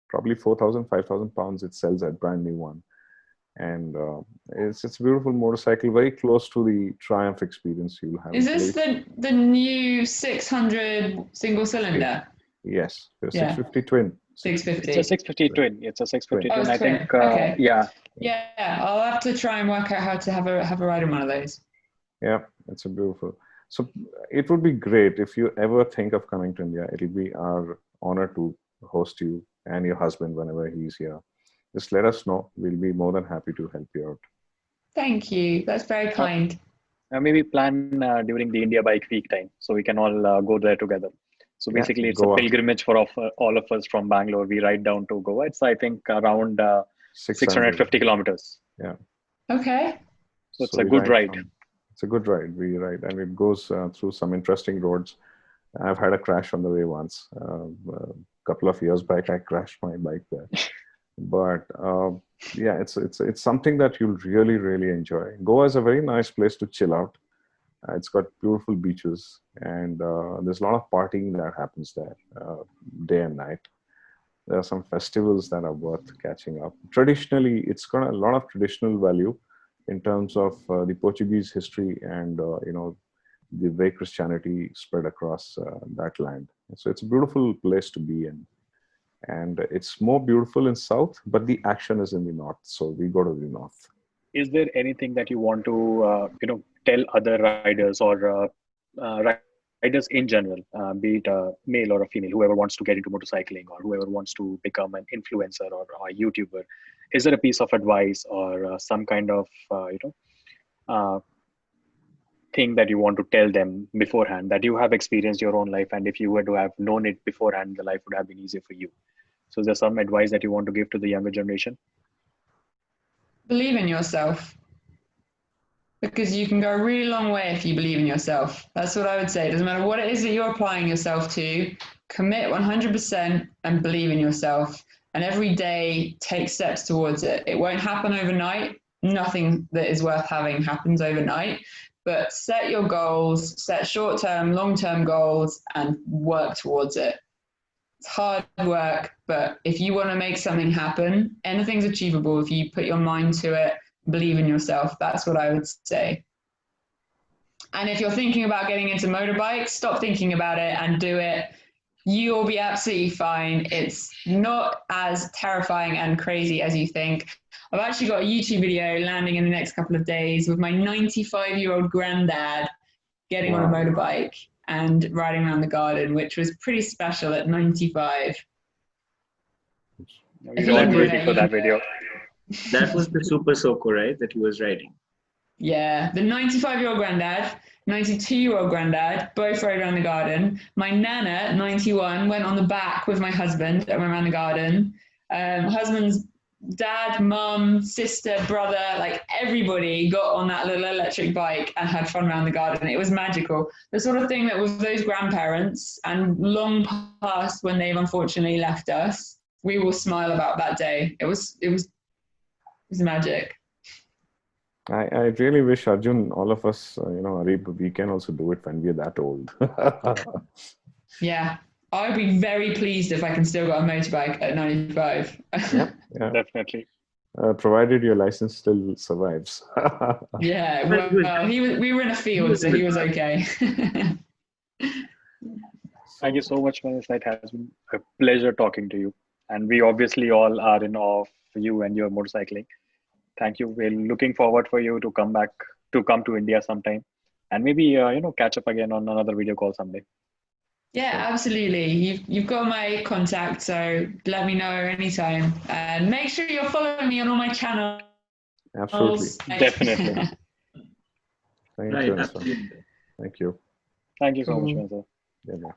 probably 4,000, 5,000 pounds it sells at brand new one. And it's a beautiful motorcycle, very close to the Triumph experience you'll have.
Is this the new 600 single cylinder?
Yes, the 650 twin.
650.
It's a 650 twin. It's a 650 twin. I
twin.
think.
Okay.
Yeah.
Yeah, I'll have to try and work out how to have a ride on one of those.
Yeah, it's a beautiful. So it would be great if you ever think of coming to India. It'll be our honor to host you and your husband whenever he's here. Just let us know. We'll be more than happy to help you out.
Thank you. That's very kind.
Maybe plan during the India Bike Week time, so we can all go there together. So basically, it's Goa. A pilgrimage for all of us from Bangalore. We ride down to Goa. It's, I think, around 650 kilometers.
Yeah.
Okay.
So it's a good ride.
It's a good ride. We ride, and it goes through some interesting roads. I've had a crash on the way once. A couple of years back, I crashed my bike there. But yeah, it's something that you'll really, really enjoy. Goa is a very nice place to chill out. It's got beautiful beaches, and there's a lot of partying that happens there day and night. There are some festivals that are worth catching up. Traditionally, it's got a lot of traditional value in terms of the Portuguese history and the way Christianity spread across that land. So it's a beautiful place to be in, and it's more beautiful in south, but the action is in the north. So we go to the north.
Is there anything that you want to tell other riders or riders in general, be it a male or a female, whoever wants to get into motorcycling or whoever wants to become an influencer or a YouTuber? Is there a piece of advice or some kind of thing that you want to tell them beforehand, that you have experienced your own life, and if you were to have known it beforehand, the life would have been easier for you? So is there some advice that you want to give to the younger generation?
Believe in yourself. because you can go a really long way if you believe in yourself. That's what I would say. It doesn't matter what it is that you're applying yourself to, commit 100% and believe in yourself. And every day take steps towards it. It won't happen overnight. Nothing that is worth having happens overnight. But set your goals, set short-term, long-term goals, and work towards it. It's hard work, but if you want to make something happen, anything's achievable if you put your mind to it, believe in yourself. That's what I would say. And if you're thinking about getting into motorbikes, stop thinking about it and do it. You'll be absolutely fine. It's not as terrifying and crazy as you think. I've actually got a YouTube video landing in the next couple of days with my 95-year-old granddad getting on a motorbike and riding around the garden, which was pretty special at 95.
We're all waiting for that video.
That was the Super Soco, right, that he was riding?
Yeah, the 95-year-old granddad, 92-year-old granddad, both rode around the garden. My nana, 91, went on the back with my husband and went around the garden. Husband's dad, mum, sister, brother, like everybody got on that little electric bike and had fun around the garden. It was magical. The sort of thing that was those grandparents and long past when they've unfortunately left us, we will smile about that day. It was magic.
I really wish Arjun, all of us, we can also do it when we're that old.
Yeah, I would be very pleased if I can still got a motorbike at 95.
Yeah.
Definitely.
Provided your license still survives.
Yeah, well, we were in a field, so he was okay.
Thank you so much, Vanessa. It has been a pleasure talking to you. And we obviously all are in awe of you and your motorcycling. Thank you. We're looking forward for you to come to India sometime, and maybe catch up again on another video call someday.
Yeah, absolutely. You've got my contact, so let me know anytime. And make sure you're following me on all my channels.
Absolutely.
Definitely.
Thank you. Thank you.
Thank you so much, Vanessa.
Yeah.